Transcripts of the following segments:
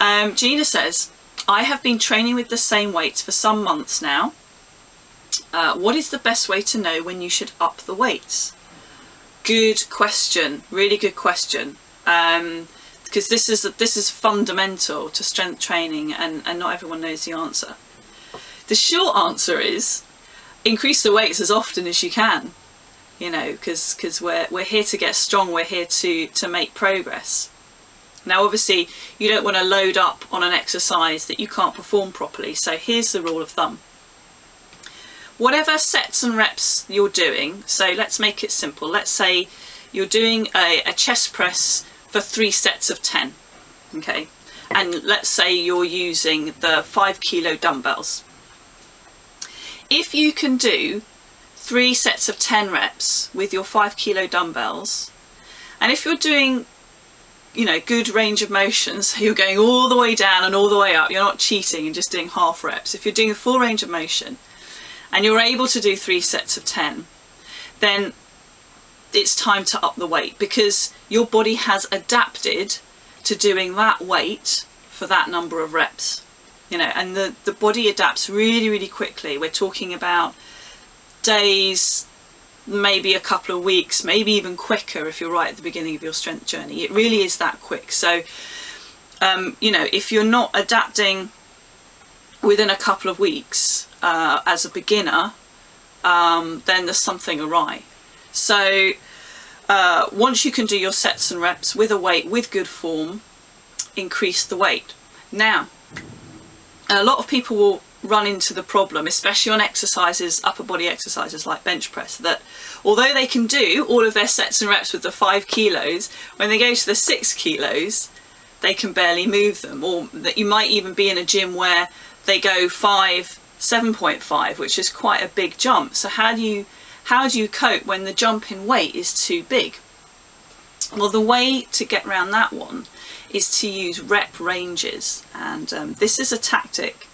Gina says, I have been training with the same weights for some months now. What is the best way to know when you should up the weights? Good question, really good question. Because this is fundamental to strength training, and not everyone knows the answer. The short answer is increase the weights as often as you can, you know, because we're here to get strong, we're here to make progress. Now obviously you don't want to load up on an exercise that you can't perform properly, so here's the rule of thumb. Whatever sets and reps you're doing, so let's make it simple. Let's say you're doing a chest press for 3 sets of 10, okay? And let's say you're using the 5 kilo dumbbells. If you can do 3 sets of 10 reps with your 5 kilo dumbbells, and if you're doing, you know, good range of motion, so you're going all the way down and all the way up, you're not cheating and just doing half reps. If you're doing a full range of motion and you're able to do 3 sets of 10, then it's time to up the weight, because your body has adapted to doing that weight for that number of reps. You know, and the body adapts really, really quickly. We're talking about days, maybe a couple of weeks, maybe even quicker if you're right at the beginning of your strength journey. It really is that quick. So, you know, if you're not adapting within a couple of weeks as a beginner, then there's something awry. So once you can do your sets and reps with a weight, with good form, increase the weight. Now, a lot of people will run into the problem, especially on exercises, upper body exercises like bench press, that although they can do all of their sets and reps with the 5 kilos, when they go to the 6 kilos, they can barely move them. Or that you might even be in a gym where they go 5, 7.5, which is quite a big jump. So how do you cope when the jump in weight is too big? Well, the way to get around that one is to use rep ranges, and this is a tactic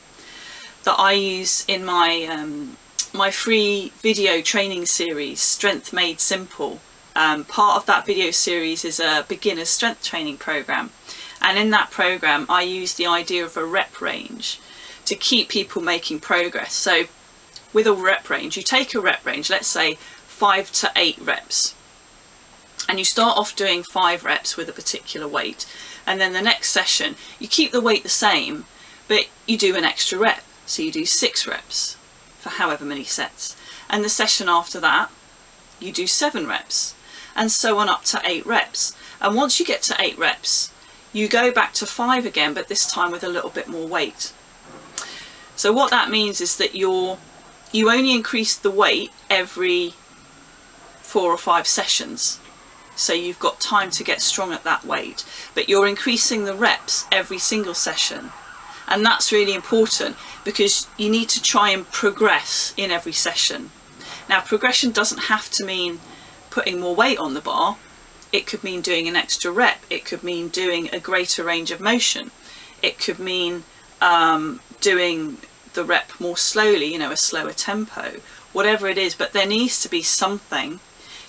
that I use in my my free video training series, Strength Made Simple. Part of that video series is a beginner strength training program, and in that program I use the idea of a rep range to keep people making progress. So with a rep range, you take a rep range, let's say 5 to 8 reps, and you start off doing 5 reps with a particular weight, and then the next session you keep the weight the same, but you do an extra rep, so you do 6 reps for however many sets, and the session after that you do 7 reps, and so on up to 8 reps. And once you get to 8 reps, you go back to 5 again, but this time with a little bit more weight. So what that means is that you only increase the weight every 4 or 5 sessions. So you've got time to get strong at that weight, but you're increasing the reps every single session. And that's really important, because you need to try and progress in every session. Now, progression doesn't have to mean putting more weight on the bar. It could mean doing an extra rep. It could mean doing a greater range of motion. It could mean doing the rep more slowly, you know, a slower tempo, whatever it is. But there needs to be something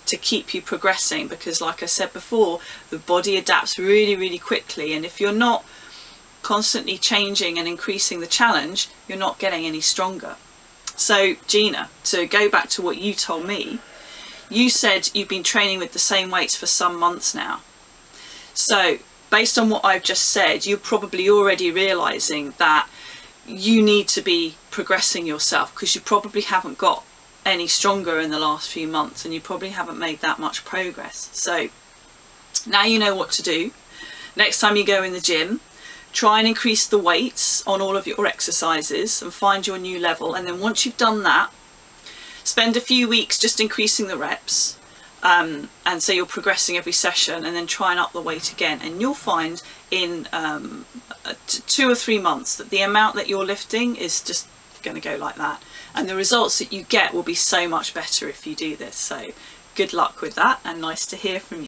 to keep you progressing, because like I said before, the body adapts really, really quickly, and if you're not constantly changing and increasing the challenge, you're not getting any stronger. So Gina, to go back to what you told me, you said you've been training with the same weights for some months now. So based on what I've just said, you're probably already realizing that you need to be progressing yourself, because you probably haven't got any stronger in the last few months, and you probably haven't made that much progress. So now you know what to do. Next time you go in the gym, try and increase the weights on all of your exercises and find your new level. And then once you've done that, spend a few weeks just increasing the reps, and so you're progressing every session, and then try and up the weight again, and you'll find in 2 or 3 months that the amount that you're lifting is just going to go like that, and the results that you get will be so much better if you do this. So good luck with that, and nice to hear from you.